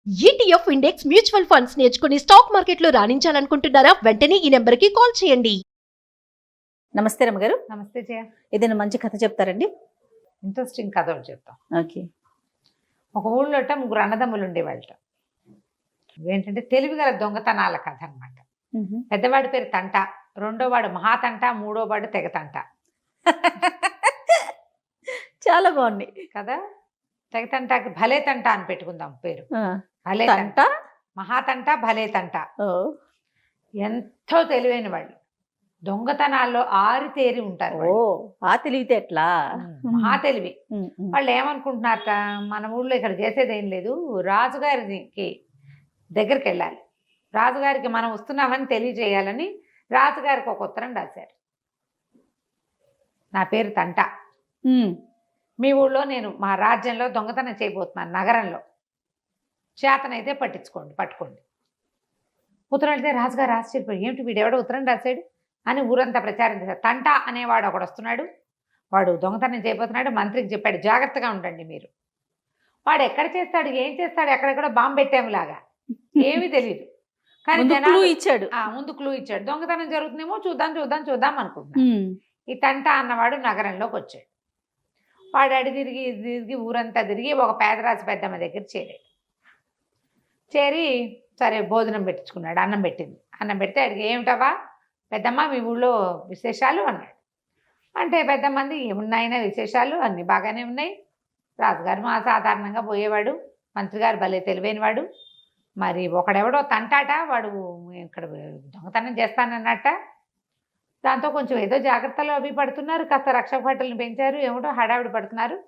ETF index mutual funds నేర్చుకుని stock మార్కెట్లో రాణించాలనుకుంటున్నారా? వెంటనే ఈ నెంబర్కి కాల్ చేయండి. నమస్తే రమ్మగారు. నమస్తే జయ. ఏదైనా మంచి కథ చెప్తారండి? ఇంట్రెస్టింగ్ కథలు చెప్తాం. ఓకే. ఒక ఊళ్ళోట ముగ్గురు అన్నదమ్ములు ఉండేవాళ్ళట. ఏంటంటే తెలివిగల దొంగతనాల కథ అనమాట. పెద్దవాడి పేరు తంట, రెండోవాడు మహాతంట, మూడోవాడు తెగతంట. చాలా బాగుంది కదా. తెగతంటకి భలే తంట అని పెట్టుకుందాం పేరు. భలే తంట, మహాతంట, భలే తంట. ఎంతో తెలివైన వాళ్ళు, దొంగతనాల్లో ఆరితేరి ఉంటారు. ఆ తెలివితే ఎట్లా? మహా తెలివి. వాళ్ళు ఏమనుకుంటున్నారట, మన ఊళ్ళో ఇక్కడ చేసేది ఏం లేదు, రాజుగారికి దగ్గరికి వెళ్ళాలి, రాజుగారికి మనం వస్తున్నామని తెలియజేయాలని రాజుగారికి ఒక ఉత్తరం రాశారు. నా పేరు తంట, మీ ఊళ్ళో నేను మా రాజ్యంలో దొంగతనం చేయబోతున్నాను, నగరంలో చేతనైతే పట్టుకోండి. ఉత్తరం వెళ్తే రాజుగారు ఆశ్చర్యపోయి, ఏమిటి వీడెవడో ఉత్తరం రాశాడు అని ఊరంతా ప్రచారం చేశారు. తంట అనేవాడు ఒకడు వస్తున్నాడు, వాడు దొంగతనం చేయబోతున్నాడు, మంత్రికి చెప్పాడు జాగ్రత్తగా ఉండండి మీరు. వాడు ఎక్కడ చేస్తాడు, ఏం చేస్తాడు, ఎక్కడెక్కడో బాంబు పెట్టాములాగా ఏమీ తెలియదు. కానీ జనాలు ఇచ్చాడు, ముందు క్లూ ఇచ్చాడు. దొంగతనం జరుగుతుందేమో చూద్దాం అనుకుంటున్నాడు. ఈ తంట అన్నవాడు నగరంలోకి వచ్చాడు. వాడు తిరిగి ఊరంతా తిరిగి ఒక పేదరాజు పెద్దమ్మ దగ్గర చేరి సరే భోజనం పెట్టించుకున్నాడు. అన్నం పెట్టింది. అన్నం పెడితే అడిగి, ఏమిటవా పెద్దమ్మ మీ ఊళ్ళో విశేషాలు అన్నాడు. అంటే పెద్దమ్మంది, ఏమున్నాయినా విశేషాలు, అన్నీ బాగానే ఉన్నాయి. రాజుగారు మా సాధారణంగా పోయేవాడు, మంత్రి గారు భలే తెలివైనవాడు, మరి ఒకడెవడో తంటాట, వాడు ఇక్కడ దొంగతనం చేస్తానన్నట్ట, దాంతో కొంచెం ఏదో జాగ్రత్తలు అవి పడుతున్నారు, కాస్త రక్షక భటులను పెంచారు, ఏమిటో హడావిడి పడుతున్నారు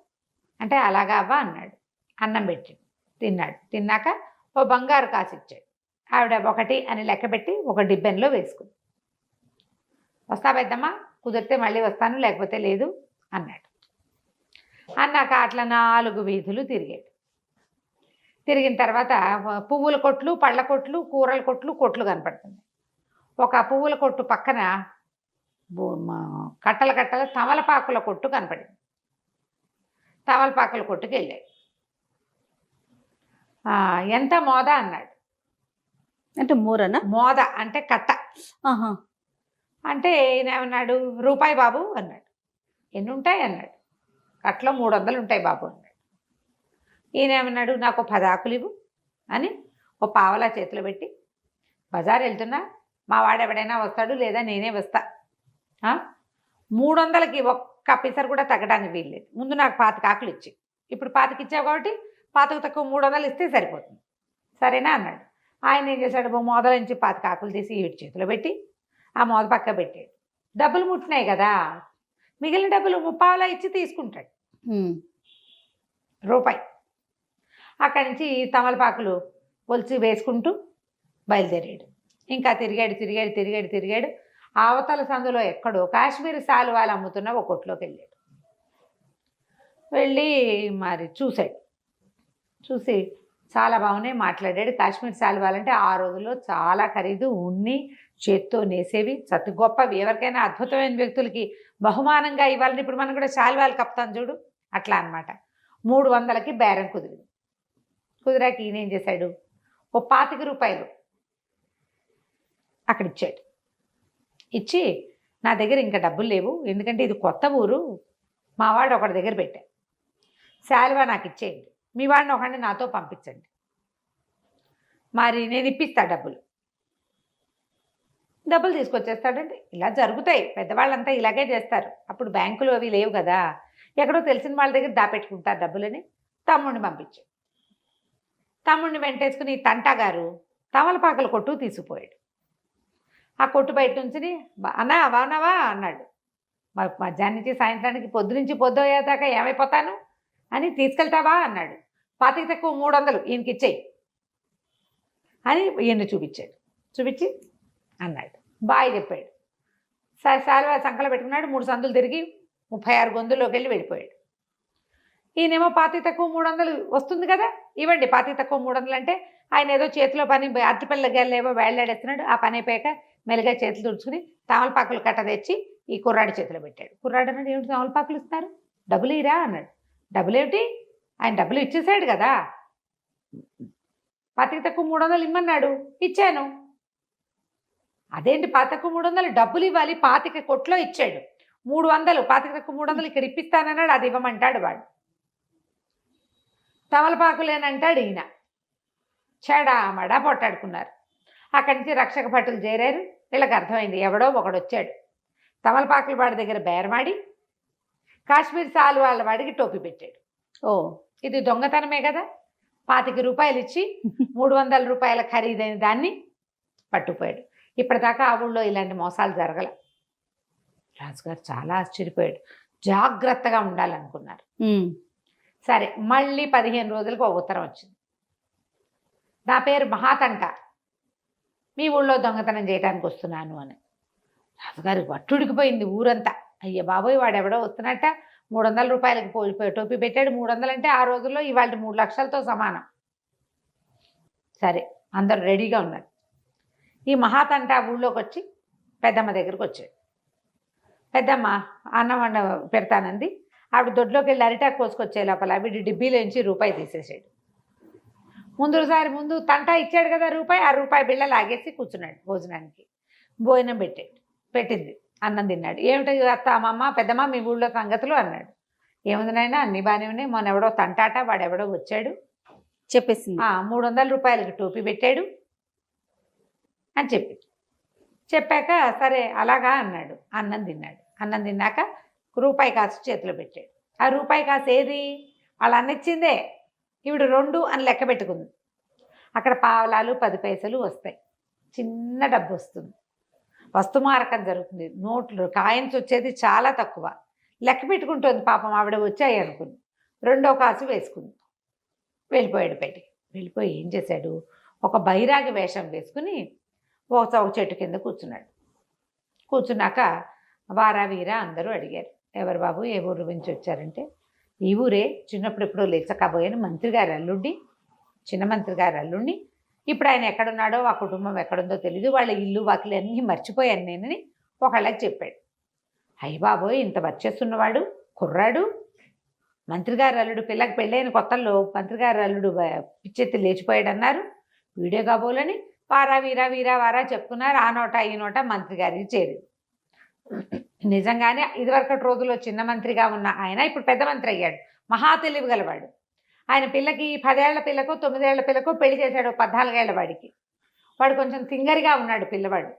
అంటే, అలాగా అవ్వ అన్నాడు. అన్నం పెట్టి తిన్నాడు. తిన్నాక ఓ బంగారు కాసు ఇచ్చాడు. ఆవిడ 1 అని లెక్క పెట్టి ఒక డిబ్బెన్లో వేసుకుంది. వస్తా పెద్దమ్మ, కుదిరితే మళ్ళీ వస్తాను, లేకపోతే లేదు అన్నాడు. అన్నాక అట్లా 4 వీధులు తిరిగాడు. తిరిగిన తర్వాత పువ్వుల కొట్లు, పళ్ళ కొట్లు, కూరల కొట్లు కనపడుతుంది. ఒక పువ్వుల కొట్టు పక్కన కట్టల తమలపాకుల కొట్టు కనపడింది. తమలపాకుల కొట్టుకు వెళ్ళాడు. ఎంత మోద అన్నాడు. అంటే మూరనా? మోద అంటే కట్ట. అంటే ఈయన ఏమన్నాడు, రూపాయి బాబు అన్నాడు. ఎన్ని ఉంటాయి అన్నాడు. కట్టలో 300 ఉంటాయి బాబు అన్నాడు. ఈయన ఏమన్నాడు, నాకు 10 ఆకులు ఇవ్వు అని ఓ పావలా చేతిలో పెట్టి, బజారు వెళ్తున్నా, మా వాడు ఎవడైనా వస్తాడు లేదా నేనే వస్తా, 300కి ఒక్క పిసరు కూడా తగ్గడానికి వీల్లేదు, ముందు నాకు 25 ఆకులు ఇచ్చి, ఇప్పుడు 25 ఇచ్చావు కాబట్టి 25 తక్కువ 300 ఇస్తే సరిపోతుంది, సరేనా అన్నాడు. ఆయన ఏం చేశాడు, మోదల నుంచి 25 ఆకులు తీసి వీటి చేతిలో పెట్టి ఆ మోద పక్క పెట్టాడు. డబ్బులు ముట్టినాయి కదా, మిగిలిన డబ్బులు 30 ఇచ్చి తీసుకుంటాడు, రూపాయి. అక్కడి నుంచి తమలపాకులు ఒలిచి వేసుకుంటూ బయలుదేరాడు. ఇంకా తిరిగాడు. అవతల సందులో ఎక్కడో కాశ్మీరీ శాలువాలు అమ్ముతున్న ఒక కొట్లోకి వెళ్ళాడు. వెళ్ళి మరి చూసి చాలా బాగున్నాయి, మాట్లాడాడు. కాశ్మీర్ శాలువాలంటే ఆ రోజుల్లో చాలా ఖరీదు, ఉన్ని చేత్తో నేసేవి, చత్తి గొప్పవి, ఎవరికైనా అద్భుతమైన వ్యక్తులకి బహుమానంగా ఇవ్వాలని ఇప్పుడు మనం కూడా శాలువాలు కప్తాం చూడు, అట్లా అనమాట. 300కి బేరం కుదిరాక ఈయన ఏం చేశాడు, ఓ 25 రూపాయలు అక్కడ ఇచ్చాడు. ఇచ్చి, నా దగ్గర ఇంకా డబ్బులు లేవు, ఎందుకంటే ఇది కొత్త ఊరు, మా వాడు ఒకటి దగ్గర పెట్టా, శాలువా నాకు ఇచ్చేయండి, మీ వాడిని ఒకడిని నాతో పంపించండి, మరి నేను ఇప్పిస్తా డబ్బులు తీసుకొచ్చేస్తాడండి. ఇలా జరుగుతాయి, పెద్దవాళ్ళంతా ఇలాగే చేస్తారు. అప్పుడు బ్యాంకులు అవి లేవు కదా, ఎక్కడో తెలిసిన వాళ్ళ దగ్గర దాపెట్టుకుంటారు డబ్బులని. తమ్ముడిని పంపించాడు. తమ్ముడిని వెంటేసుకుని తంటా గారు తమలపాకల కొట్టు తీసుకుపోయాడు. ఆ కొట్టు బయట నుంచి, అన్నా బాగున్నావా అన్నాడు. మధ్యాహ్నం నుంచి సాయంత్రానికి, పొద్దు అయ్యేదాకా ఏమైపోతాను అని తీసుకెళ్తావా అన్నాడు. 25 తక్కువ 300 ఈయనకి ఇచ్చేయి అని ఈయన్ని చూపించి అన్నాడు. బాయ్ చెప్పాడు. శాలువా సంకలో పెట్టుకున్నాడు. 3 సందులు తిరిగి 36 గొంతుల్లోకి వెళ్ళిపోయాడు. ఈయనేమో 25 తక్కువ 300 వస్తుంది కదా, ఇవ్వండి 25 తక్కువ 300 అంటే, ఆయన ఏదో చేతిలో పని అరటిపిల్లగేళ్ళేవో వేళ్లాడేస్తున్నాడు. ఆ పని అయిపోయాక మెల్లిగా చేతులు తుడుచుకుని తమలపాకులు కట్ట తెచ్చి ఈ కుర్రాడి చేతిలో పెట్టాడు. కుర్రాడు అన్నాడు, ఏమిటి తమలపాకులు ఇస్తున్నారు, డబ్బులు ఇరా అన్నాడు. డబ్బులు ఏమిటి, ఆయన డబ్బులు ఇచ్చేసాడు కదా, పాతికి తక్కువ 300 ఇమ్మన్నాడు, ఇచ్చాను. అదేంటి పాతికి తక్కువ 300 డబ్బులు ఇవ్వాలి, పాతిక కొట్లో ఇచ్చాడు. 300 పాతికి తక్కువ 300 ఇక్కడ ఇప్పిస్తానన్నాడు, అది ఇవ్వమంటాడు వాడు. తమలపాకులేనంటాడు ఈయన. చెడామడా పొట్టాడుకున్నారు. అక్కడి నుంచి రక్షక భటులు చేరారు. వీళ్ళకి అర్థమైంది ఎవడో ఒకడు వచ్చాడు. తమలపాకుల వాడి దగ్గర బేరమాడి కాశ్మీర్ సాలు వాళ్ళ వాడికి టోపీ పెట్టాడు. ఓ ఇది దొంగతనమే కదా. 25 రూపాయలు ఇచ్చి 300 రూపాయల ఖరీదైన దాన్ని పట్టుకుపోయాడు. ఇప్పటిదాకా ఆ ఊళ్ళో ఇలాంటి మోసాలు జరగల. రాజుగారు చాలా ఆశ్చర్యపోయాడు. జాగ్రత్తగా ఉండాలనుకున్నారు. సరే, మళ్ళీ 15 రోజులకు ఒక ఉత్తరం వచ్చింది. నా పేరు మహాతంట, మీ ఊళ్ళో దొంగతనం చేయడానికి వస్తున్నాను అని. రాజుగారికి వట్టుడికిపోయింది ఊరంతా. అయ్య బాబోయ్, వాడెవడో వస్తున్నట్ట 300 రూపాయలకి పోయిపోయి టోపీ పెట్టాడు. 300 అంటే ఆ రోజుల్లో ఇవాళ 3 లక్షలతో సమానం. సరే, అందరూ రెడీగా ఉన్నారు. ఈ మహాతంట ఊళ్ళోకి వచ్చి పెద్దమ్మ దగ్గరికి వచ్చాడు. పెద్దమ్మ అన్నం వండ పెడతానంది. ఆవిడ దొడ్లోకి వెళ్ళి అరిటాకు కోసుకొచ్చే లోపల వీడి డిబ్బీలోంచి రూపాయి తీసేసాడు. ముందు తంట ఇచ్చాడు కదా రూపాయి, ఆ రూపాయి బిళ్ళ లాగేసి కూర్చున్నాడు భోజనానికి. భోజనం పెట్టింది, అన్నం తిన్నాడు. ఏమిటి అత్త, అమ్మమ్మ, పెద్దమ్మ మీ ఊళ్ళో సంగతులు అన్నాడు. ఏముంది నాయనా, అన్ని బాగానే ఉన్నాయి. మొన్న ఎవడో తంటాట, వాడెవడో వచ్చాడు, చెప్పేసింది. 300 రూపాయలకి టోపీ పెట్టాడు అని చెప్పాక సరే అలాగా అన్నాడు. అన్నం తిన్నాడు. అన్నం తిన్నాక రూపాయి కాసు చేతిలో పెట్టాడు. ఆ రూపాయి కాసు ఏది, వాళ్ళు అన్నిచ్చిందే. ఈవిడ 2 అని లెక్క పెట్టుకుంది. అక్కడ పావలాలు 10 పైసలు వస్తాయి. చిన్న డబ్బు వస్తుంది. వస్తుమారకం జరుగుతుంది. నోట్లు కాయిన్స్ వచ్చేది చాలా తక్కువ. లెక్క పెట్టుకుంటుంది పాపం. ఆవిడ వచ్చాయి అనుకుంది. 2వ కాసు వేసుకుంది. వెళ్ళిపోయాడు బయటికి. వెళ్ళిపోయి ఏం చేశాడు, ఒక బైరాగి వేషం వేసుకుని ఒక చెట్టు కింద కూర్చున్నాడు. కూర్చున్నాక వారా వీరా అందరూ అడిగారు, ఎవరు బాబు, ఏ ఊరు నుంచి వచ్చారంటే, ఈ ఊరే, చిన్నప్పుడు ఎప్పుడో లేచకపోయాను, మంత్రి గారి అల్లుండి, చిన్న మంత్రి గారి అల్లుండి. ఇప్పుడు ఆయన ఎక్కడున్నాడో, ఆ కుటుంబం ఎక్కడుందో తెలీదు, వాళ్ళ ఇల్లు వాకిలి అన్నీ మర్చిపోయాను నేనని ఒకళ్ళకి చెప్పాడు. అయ్య బాబోయ్, ఇంత వచ్చేస్తున్నవాడు కుర్రాడు, మంత్రి గారి అల్లుడు, పిల్లకి పెళ్ళైన కొత్తల్లో మంత్రి గారి అల్లుడు పిచ్చెత్తి లేచిపోయాడు అన్నారు. వీడియో కాబోలని వారా వీరా వీరా వారా చెప్పుకున్నారు. ఆ నోట ఈ నోట మంత్రి గారికి చేరింది. నిజంగానే ఇదివరకటి రోజుల్లో చిన్న మంత్రిగా ఉన్న ఆయన ఇప్పుడు పెద్ద మంత్రి అయ్యాడు. మహా తెలివి గలవాడు. ఆయన పిల్లకి 10 ఏళ్ల పిల్లకో 9 ఏళ్ల పిల్లకో పెళ్లి చేశాడు. 14 ఏళ్ల వాడికి. వాడు కొంచెం తింగరిగా ఉన్నాడు పిల్లవాడు.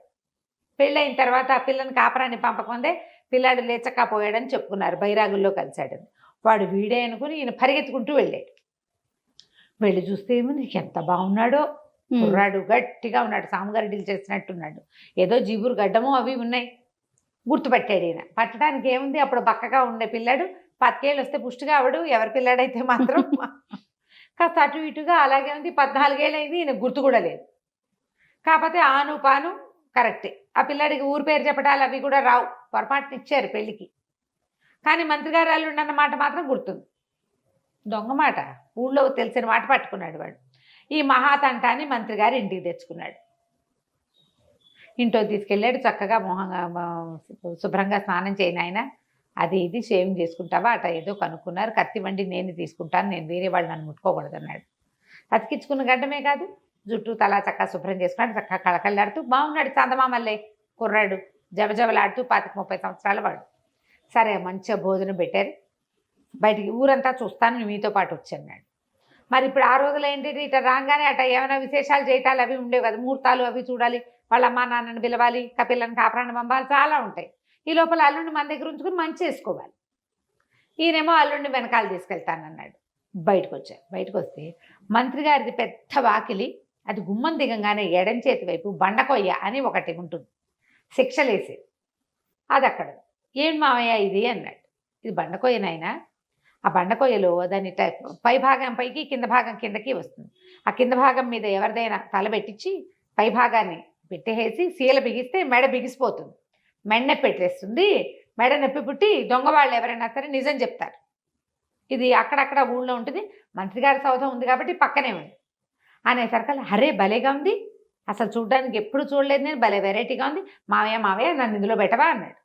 పెళ్ళైన తర్వాత ఆ పిల్లని కాపరాన్ని పంపకుందే పిల్లాడు లేచక్కపోయాడని చెప్పుకున్నారు. బైరాగుల్లో కలిశాడని. వాడు వీడే అనుకుని ఈయన పరిగెత్తుకుంటూ వెళ్ళాడు. వెళ్ళి చూస్తే ఏముంది, ఎంత బాగున్నాడో కుర్రాడు, గట్టిగా ఉన్నాడు, సాముగారెడ్డిలు చేసినట్టున్నాడు. ఏదో జీబురు గడ్డమో అవి ఉన్నాయి. గుర్తుపట్టాడు ఈయన. పట్టడానికి ఏముంది, అప్పుడు బక్కగా ఉండే పిల్లాడు 10 ఏళ్ళు వస్తే పుష్టిగా అవడు. ఎవరి పిల్లాడైతే మాత్రం కాస్త అటు ఇటుగా అలాగే ఉంది. 14 ఏళ్ళు అయింది, ఈయన గుర్తు కూడా లేదు. కాకపోతే ఆను పాను కరెక్టే. ఆ పిల్లాడికి ఊరి పేరు చెప్పడాలు అవి కూడా రావు, పొరపాటున ఇచ్చారు పెళ్ళికి. కానీ మంత్రి గారు అల్లుండి అన్న మాట మాత్రం గుర్తుంది. దొంగ మాట, ఊళ్ళో తెలిసిన మాట పట్టుకున్నాడు వాడు. ఈ మహాతంటాన్ని మంత్రి గారు ఇంటికి తెచ్చుకున్నాడు. ఇంట్లో తీసుకెళ్ళాడు. చక్కగా శుభ్రంగా స్నానం చేయను ఆయన, అది ఇది షేవింగ్ చేసుకుంటావా అట ఏదో కనుక్కున్నారు. కత్తి వండి నేను తీసుకుంటాను, నేను వేరే వాళ్ళు నన్ను ముట్టుకోకూడదు అన్నాడు. అతికించుకున్న గడ్డమే కాదు, జుట్టు తలా చక్కగా శుభ్రం చేసుకున్నాడు. చక్కగా కళకళ్ళాడుతూ బాగున్నాడు. చందమామల్లే కుర్రాడు, జబజబలాడుతూ 25-30 సంవత్సరాల వాడు. సరే, మంచిగా భోజనం పెట్టారు. బయటికి ఊరంతా చూస్తాను, మీతో పాటు వచ్చన్నాడు. మరి ఇప్పుడు ఆ రోజులు ఏంటి, ఇట రాగానే అట ఏమైనా విశేషాలు చేయటాలు అవి ఉండేవి కదా, ముహూర్తాలు అవి చూడాలి, వాళ్ళ అమ్మా నాన్నని పిలవాలి, కపిల్లని కాపురాన్ని పంపాలి, చాలా ఉంటాయి. ఈ లోపల అల్లుండి మన దగ్గర ఉంచుకుని మంచి చేసుకోవాలి. ఈయనేమో అల్లుండి వెనకాల తీసుకెళ్తానన్నాడు. బయటకు వచ్చారు. బయటకు వస్తే మంత్రి గారిది పెద్ద వాకిలి. అది గుమ్మం దిగంగానే ఎడం చేతి వైపు బండకొయ్య అని ఒకటి ఉంటుంది, శిక్షలేసి. అది అక్కడ. ఏం మావయ్య ఇది అన్నాడు. ఇది బండకొయ్యనైనా. ఆ బండకొయ్యలో దాని పై భాగం పైకి, కింద భాగం కిందకి వస్తుంది. ఆ కింద భాగం మీద ఎవరిదైనా తల పెట్టించి పై భాగాన్ని పెట్టేసి సీల బిగిస్తే మెడ బిగిసిపోతుంది, మెడ పెట్టేస్తుంది. మెడ నొప్పి పుట్టి దొంగ వాళ్ళు ఎవరైనా సరే నిజం చెప్తారు. ఇది అక్కడక్కడ ఊళ్ళో ఉంటుంది. మంత్రి గారి సౌధం ఉంది కాబట్టి పక్కనే ఉంది అనేసరికల్లా, హరే భలేగా ఉంది, అసలు చూడడానికి ఎప్పుడు చూడలేదు నేను, భలే వెరైటీగా ఉంది, మావయ్య మావయ్య నన్ను ఇందులో పెట్టవా అన్నాడు.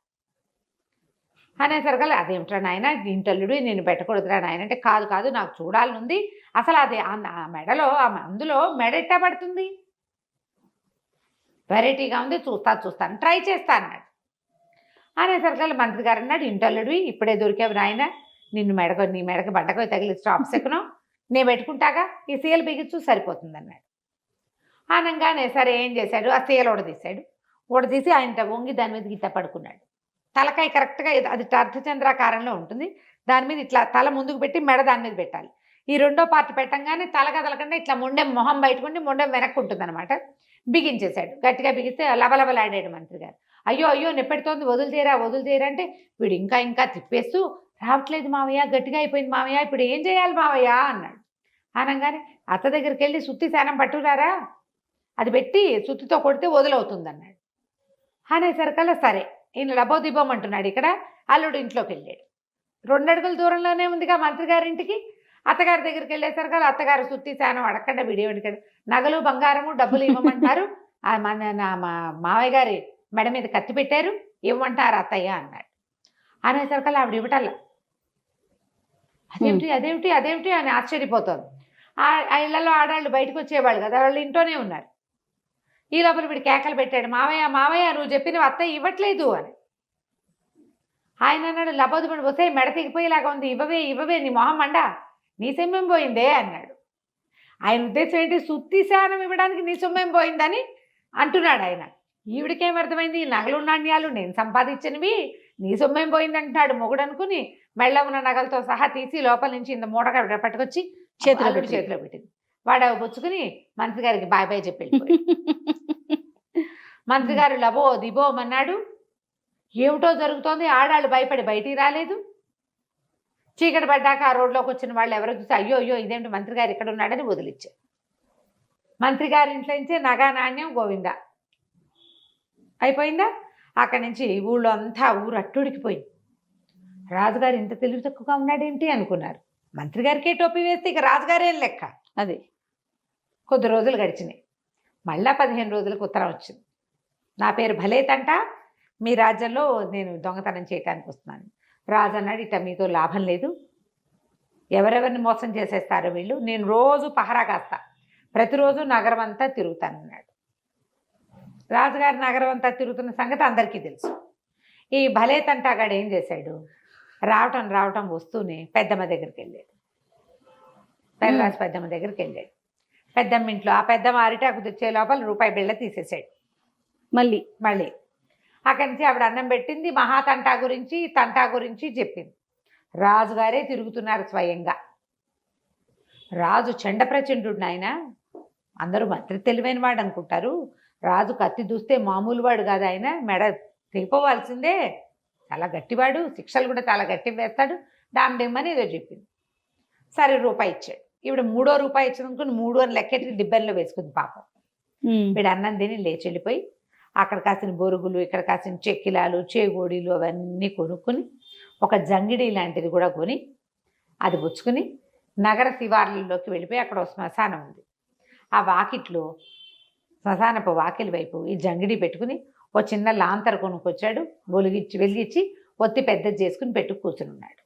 అనేసరికల్లా అదేమిట్రా నాయన ఇంటల్లుడు నేను పెట్టకూడదురా నాయన అంటే కాదు కాదు నాకు చూడాలనుంది అసలు అది ఆ మెడలో అందులో మెడ ఎట్టా పడుతుంది వెరైటీగా ఉంది చూస్తాను ట్రై చేస్తా అన్నాడు. అనేసరికల్లా మంత్రి గారు అన్నాడు ఇంటల్లుడు ఇప్పుడే దొరికావు నాయన నీ మెడకు బండకు తగిలి స్టాప్స్ ఎక్కను నేను పెట్టుకుంటాగా ఈ సీఎల్ బిగించు సరిపోతుంది అన్నాడు. అనగానే సరే ఏం చేశాడు ఆ సీఎల్ ఊడదీసి ఆయన వంగి దాని మీద గిట్ట పడుకున్నాడు. తలకాయ కరెక్ట్గా అది అర్ధచంద్రాకారంలో ఉంటుంది. దాని మీద ఇట్లా తల ముందుకు పెట్టి మెడ దాని మీద పెట్టాలి. ఈ రెండో పార్ట్ పెట్టంగానే తల కదలకుండా ఇట్లా మొండెం మొహం బయటకుండి మొండెం వెనక్కి ఉంటుంది అనమాట. బిగించేశాడు. గట్టిగా బిగిస్తే లబలబలాడాడు మంత్రి గారు. అయ్యో నెప్పెడుతోంది వదులుతీరా అంటే వీడు ఇంకా తిప్పేస్తూ రావట్లేదు మావయ్య గట్టిగా అయిపోయింది మావయ్య ఇప్పుడు ఏం చేయాలి మావయ్య అన్నాడు. అనగానే అత్త దగ్గరికి వెళ్ళి సుత్తి శానం పట్టురారా అది పెట్టి సుత్తితో కొడితే వదులవుతుంది అన్నాడు. అనేసరికల్లా సరే ఈయన లబోదిబ్బోమంటున్నాడు. ఇక్కడ అల్లుడు ఇంట్లోకి వెళ్ళాడు. 2 అడుగుల దూరంలోనే ఉందిగా మంత్రి గారింటికి. అత్తగారి దగ్గరికి వెళ్ళేసరికల్లా అత్తగారు సుత్తి శానం అడగకుండా విడియడికాడు. నగలు బంగారము డబ్బులు ఇవ్వమంటారు మా మావయ్య గారి మెడ మీద కత్తి పెట్టారు ఇవ్వమంటారు అత్తయ్య అన్నాడు. అనేసరికల్లా ఆవిడ ఇవ్వటల్లా. అదేమిటి అని ఆశ్చర్యపోతుంది. ఆ ఇళ్లలో ఆడాళ్ళు బయటకు వచ్చేవాళ్ళు కదా వాళ్ళు ఇంట్లోనే ఉన్నారు. ఈ లోపల వీడు కేకలు పెట్టాడు మావయ్య నువ్వు చెప్పినవి అత్తయ్య ఇవ్వట్లేదు అని. ఆయన అన్నాడు లబోదిబడి వస్తే మెడ తెగిపోయేలాగా ఉంది ఇవ్వవే నీ మొహం మండా నీ సొమ్మేం పోయిందే అన్నాడు. ఆయన ఉద్దేశం ఏంటి సుత్తి శానం ఇవ్వడానికి నీ సొమ్మేం పోయిందని అంటున్నాడు ఆయన. ఈవిడికేం అర్థమైంది నగలు నాణ్యాలు నేను సంపాదించినవి నీ సొమ్మేం పోయింది అంటున్నాడు మొగుడు అనుకుని మెళ్ళ ఉన్న నగలతో సహా తీసి లోపల నుంచి ఇంత మూటగా పట్టుకొచ్చి చేతిలో పెట్టింది. వాడు పుచ్చుకుని మంత్రి గారికి బాయ్ చెప్పి వెళ్ళిపోయాడు. మంత్రి గారు లబో దిబోమన్నాడు. ఏమిటో జరుగుతోంది ఆడాళ్ళు భయపడి బయటికి రాలేదు. చీకటి పడ్డాక ఆ రోడ్లోకి వచ్చిన వాళ్ళు ఎవరో చూసి అయ్యో ఇదేంటి మంత్రి గారు ఇక్కడ ఉన్నాడని వదిలిచ్చారు. మంత్రి గారి ఇంట్లో నుంచే నగా నాణ్యం గోవిందా అయిపోయిందా. అక్కడి నుంచి ఊళ్ళో అంతా ఊరు అట్టుడికిపోయింది. రాజుగారు ఇంత తెలివి తక్కువగా ఉన్నాడేంటి అనుకున్నారు. మంత్రి గారికే టోపీ వేస్తే ఇక రాజుగారేం లెక్క. అది కొద్ది రోజులు గడిచినాయి. మళ్ళా 15 రోజులకు ఉత్తరం వచ్చింది. నా పేరు భలేతంట మీ రాజ్యంలో నేను దొంగతనం చేయడానికి వస్తున్నాను. రాజు అన్నాడు ఇట్లా మీతో లాభం లేదు ఎవరెవరిని మోసం చేసేస్తారో వీళ్ళు నేను రోజు పహరా కాస్తా ప్రతిరోజు నగరం అంతా తిరుగుతానన్నాడు. రాజుగారి నగరం అంతా తిరుగుతున్న సంగతి అందరికీ తెలుసు. ఈ భలేతంటాగాడు ఏం చేశాడు రావటం వస్తూనే పెద్దమ్మ దగ్గరికి వెళ్ళాడు. పెద్దరాజు పెద్దమ్మ దగ్గరికి వెళ్ళాడు. పెద్దమ్మ ఇంట్లో ఆ పెద్దమ్మ అరిటాకు తెచ్చే లోపల రూపాయి బిళ్ళ తీసేసాడు. మళ్ళీ అక్కడి నుంచి ఆవిడ అన్నం పెట్టింది. మహాతంటా గురించి చెప్పింది. రాజుగారే తిరుగుతున్నారు స్వయంగా. రాజు చండప్రచండు ఆయన. అందరూ మంత్రి తెలివైన వాడు అనుకుంటారు. రాజు కత్తి దూస్తే మామూలు వాడు కాదు ఆయన. మెడ తెగిపోవాల్సిందే. చాలా గట్టివాడు. శిక్షలు కూడా చాలా గట్టి వేస్తాడు. డామ్డేమని ఏదో చెప్పింది. సరే రూపాయి ఇచ్చాడు. ఈవిడ 3వ రూపాయి ఇచ్చినందుకు 3 అని లెక్కెట్టి డిబ్బెన్లో వేసుకుంది పాపం. వీడు అన్నం తిని లేచి వెళ్ళిపోయి అక్కడ కాసిన బొరుగులు ఇక్కడ కాసిన చెక్కిలాలు చేగోడీలు అవన్నీ కొనుక్కొని ఒక జంగిడి లాంటిది కూడా కొని అది పుచ్చుకుని నగర శివార్లలోకి వెళ్ళిపోయి అక్కడ ఒక శ్మశానం ఉంది. ఆ వాకిట్లో శ్మశానపు వాకిలి వైపు ఈ జంగిడి పెట్టుకుని ఓ చిన్న లాంతర్ కొనుక్కొచ్చాడు. వెలిగించి ఒత్తి పెద్దది చేసుకుని పెట్టు కూర్చుని ఉన్నాడు.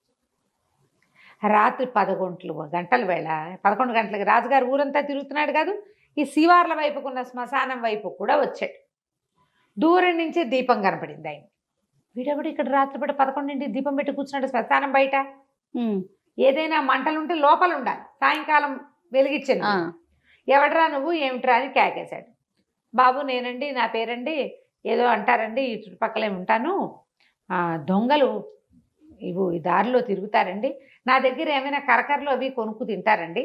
రాత్రి 11 గంటల వేళ 11 గంటలకి రాజుగారు ఊరంతా తిరుగుతున్నాడు కాదు. ఈ శివార్ల వైపుకున్న శ్మశానం వైపు కూడా వచ్చాడు. దూరం నుంచి దీపం కనపడింది ఆయన. వీడెవడు ఇక్కడ రాత్రిపూట 11 దీపం పెట్టి కూర్చున్నాడు శ్మశానం బయట. ఏదైనా మంటలుంటే లోపల ఉండాలి. సాయంకాలం వెలిగించాను. ఎవడరా నువ్వు ఏమిట్రా అని కేకేశాడు. బాబు నేనండి నా పేరండి ఏదో అంటారండి ఈ చుట్టుపక్కలే ఉంటాను దొంగలు ఈ దారిలో తిరుగుతారండి నా దగ్గర ఏమైనా కరకరలు అవి కొనుక్కు తింటారండి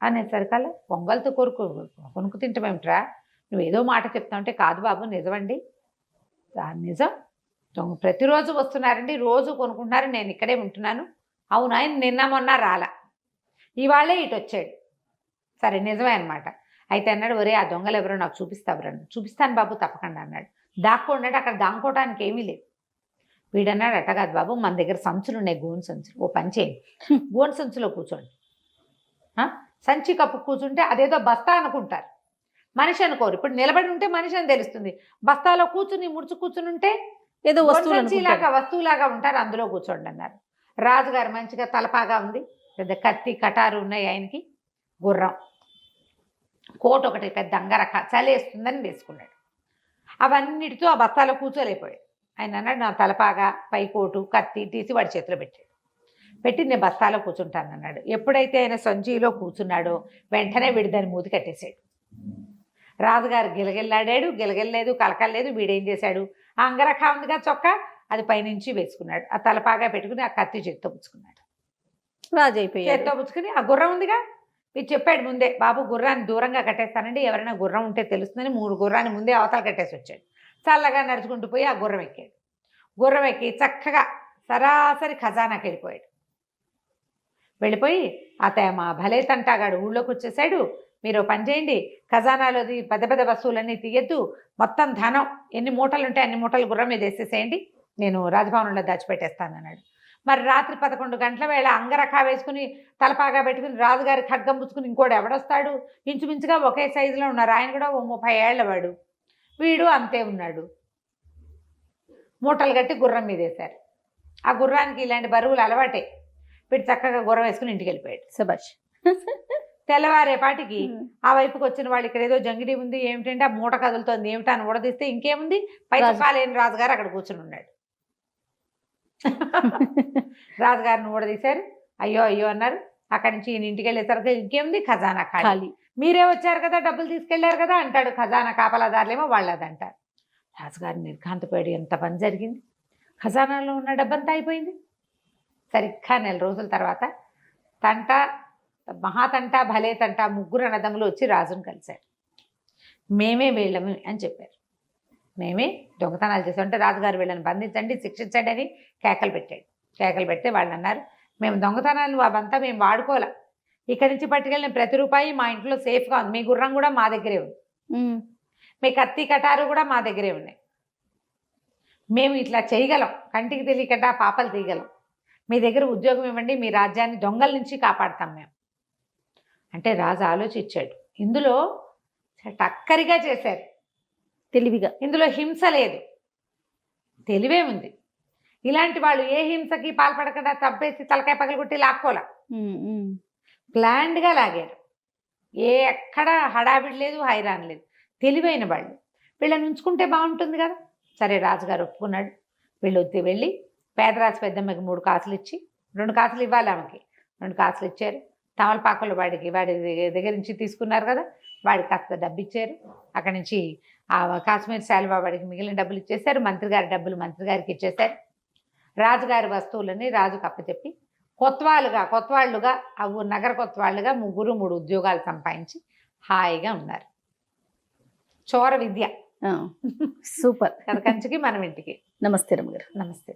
అనేసరికల్లా పొంగల్తో కొనుక్కు తింటామేమిట్రా నువ్వేదో మాట చెప్తా ఉంటే కాదు బాబు నిజమండి నిజం దొంగ ప్రతిరోజు వస్తున్నారండి రోజు కొనుక్కుంటున్నారు నేను ఇక్కడే ఉంటున్నాను అవును ఆయన నిన్న మొన్న రాలా ఇవాళే ఇటు వచ్చాడు సరే నిజమే అనమాట అయితే అన్నాడు ఒరే ఆ దొంగలు ఎవరో నాకు చూపిస్తావరన్నాడు చూపిస్తాను బాబు తప్పకుండా అన్నాడు దాక్కోండి అక్కడ దాక్కోవడానికి ఏమీ లేదు వీడన్నాడు అట్ట కాదు బాబు మన దగ్గర సంచులు ఉన్నాయి గోను సంచులు ఓ పని చేయండి గోను సంచులో కూర్చోండి సంచి కప్పు కూర్చుంటే అదేదో బస్తా అనుకుంటారు మనిషి అనుకోరు ఇప్పుడు నిలబడి ఉంటే మనిషి అని తెలుస్తుంది బస్తాలో కూర్చుని ముడుచు కూర్చుని ఉంటే ఏదో వస్తువులు సంచిలాగా వస్తువులాగా ఉంటారు, అందులో కూర్చోండి అన్నారు. రాజుగారు మంచిగా తలపాగా ఉంది, పెద్ద కత్తి కటారు ఉన్నాయి ఆయనకి, గుర్రం, కోట్ ఒకటి పెద్ద అంగరక చలేస్తుందని వేసుకున్నాడు. అవన్నిటితో ఆ బస్తాలో కూర్చోలేకపోయాడు. ఆయన అన్నాడు, నా తలపాగా పై కోటు కత్తి తీసి వాడి చేతిలో పెట్టాడు. పెట్టి నేను బస్తాలో కూర్చుంటాను అన్నాడు. ఎప్పుడైతే ఆయన సంచిలో కూర్చున్నాడో వెంటనే వీడి దాన్ని మూతి కట్టేశాడు. రాజుగారు గిలగిల్లాడాడు, గిలగిల్లేదు, కలకల్లేదు. వీడేం చేశాడు, ఆ అంగరఖ ఉందిగా చొక్కా, అది పైనుంచి వేసుకున్నాడు. ఆ తలపాగా పెట్టుకుని ఆ కత్తి చేత్తో పుచ్చుకున్నాడు. రాజు అయిపోయాడు. చేత్తో పుచ్చుకుని ఆ గుర్రం ఉందిగా, మీరు చెప్పాడు ముందే, బాబు గుర్రాన్ని దూరంగా కట్టేస్తానండి, ఎవరైనా గుర్రం ఉంటే తెలుస్తుందని 3 గుర్రాన్ని ముందే అవతల కట్టేసి వచ్చాడు. చల్లగా నడుచుకుంటూ పోయి ఆ గుర్రం ఎక్కాడు. గుర్రం ఎక్కి చక్కగా సరాసరి ఖజానాకి వెళ్ళిపోయాడు. వెళ్ళిపోయి మా భలే తంటాగాడు ఊళ్ళోకి వచ్చేసాడు, మీరు పని చేయండి, ఖజానాలోది పెద్ద పెద్ద వస్తువులన్నీ తీయద్దు, మొత్తం ధనం ఎన్ని మూటలు ఉంటే అన్ని మూటలు గుర్రం మీద వేసేసేయండి, నేను రాజభవనంలో దాచిపెట్టేస్తాను అన్నాడు. మరి రాత్రి 11 గంటల వేళ అంగరఖా వేసుకుని తలపాగా పెట్టుకుని రాజుగారి ఖడ్గం పుచ్చుకుని ఇంకోటి ఎవడొస్తాడు, ఇంచుమించుగా ఒకే సైజులో ఉన్నారు. ఆయన కూడా 30 ఏళ్ల వాడు, వీడు అంతే ఉన్నాడు. మూటలు కట్టి గుర్రం మీద వేశారు. ఆ గుర్రానికి ఇలాంటి బరువులు అలవాటే. వీడు చక్కగా గుర్రం వేసుకుని ఇంటికి వెళ్ళిపోయాడు. శభాష్. తెల్లవారేపాటికి ఆ వైపుకి వచ్చిన వాళ్ళు, ఇక్కడ ఏదో జంగిడి ఉంది ఏమిటంటే, ఆ మూట కదులుతోంది ఏమిటా అని ఊడదీస్తే ఇంకేముంది, పైసపాలేని రాజుగారు అక్కడ కూర్చుని ఉన్నాడు. రాజుగారిని ఊడదీశారు. అయ్యో అయ్యో అన్నారు. అక్కడి నుంచి ఈయన ఇంటికి వెళ్ళేసరికి ఇంకేముంది, ఖజానా ఖాళీ. మీరే వచ్చారు కదా, డబ్బులు తీసుకెళ్లారు కదా అంటాడు. ఖజానా కాపలాదారులేమో వాళ్ళది అంటారు. రాజుగారు నిర్ఘాంతపోయాడు. ఎంత పని జరిగింది, ఖజానాలో ఉన్న డబ్బంతా అయిపోయింది. సరిగ్గా 4 రోజుల తర్వాత తంట, మహాతంట, భలే తంట 3 అన్నదమ్ములు వచ్చి రాజును కలిశారు. మేమే వీళ్ళము అని చెప్పారు. మేమే దొంగతనాలు చేసాం అంటే రాజుగారు వీళ్ళని బంధించండి, శిక్షించండి అని కేకలు పెట్టాడు. కేకలు పెడితే వాళ్ళు అన్నారు, మేము దొంగతనాలు అవంతా మేము వాడుకోలే, ఇక్కడి నుంచి పట్టుకెళ్ళిన ప్రతి రూపాయి మా ఇంట్లో సేఫ్గా ఉంది, మీ గుర్రం కూడా మా దగ్గరే ఉంది, మీ కత్తి కటారు కూడా మా దగ్గరే ఉన్నాయి, మేము ఇట్లా చేయగలం, కంటికి తెలియకుండా పాపలు తీయగలం, మీ దగ్గర ఉద్యోగం ఇవ్వండి, మీ రాజ్యాన్ని దొంగల నుంచి కాపాడతాం మేము అంటే. రాజు ఆలోచించాడు. ఇందులో టక్కరిగా చేశారు, తెలివిగా. ఇందులో హింస లేదు, తెలివే ఉంది. ఇలాంటి వాళ్ళు ఏ హింసకి పాల్పడకుండా తప్పేసి తలకాయ పగలగొట్టి లాక్కోలా, ప్లాన్డ్గా లాగారు. ఎక్కడ హడావిడి లేదు, హైరాన్ లేదు, తెలివైన వాళ్ళు. వీళ్ళని ఉంచుకుంటే బాగుంటుంది కదా. సరే రాజుగారు ఒప్పుకున్నాడు. వీళ్ళు వెళ్ళి పేదరాజు పెద్దమ్మకి 3 కాసులు ఇచ్చి, 2 కాసులు ఇవ్వాలి ఆమెకి, 2 కాసులు ఇచ్చారు. తమలపాకులు వాడి దగ్గర నుంచి తీసుకున్నారు కదా, వాడికి కాస్త డబ్బు ఇచ్చారు. అక్కడి నుంచి ఆ కాశ్మీర్ శాలువా వాడికి మిగిలిన డబ్బులు ఇచ్చేశారు. మంత్రి గారి డబ్బులు మంత్రి గారికి ఇచ్చేశారు. రాజుగారి వస్తువులని రాజుకు అప్పచెప్పి కొత్వాళ్ళుగా నగర కొత్వాళ్ళుగా 3 ఉద్యోగాలు సంపాదించి హాయిగా ఉన్నారు. చోర విద్య. సూపర్. కంచికి మనం ఇంటికి. నమస్తే రమ్మగారు. నమస్తే.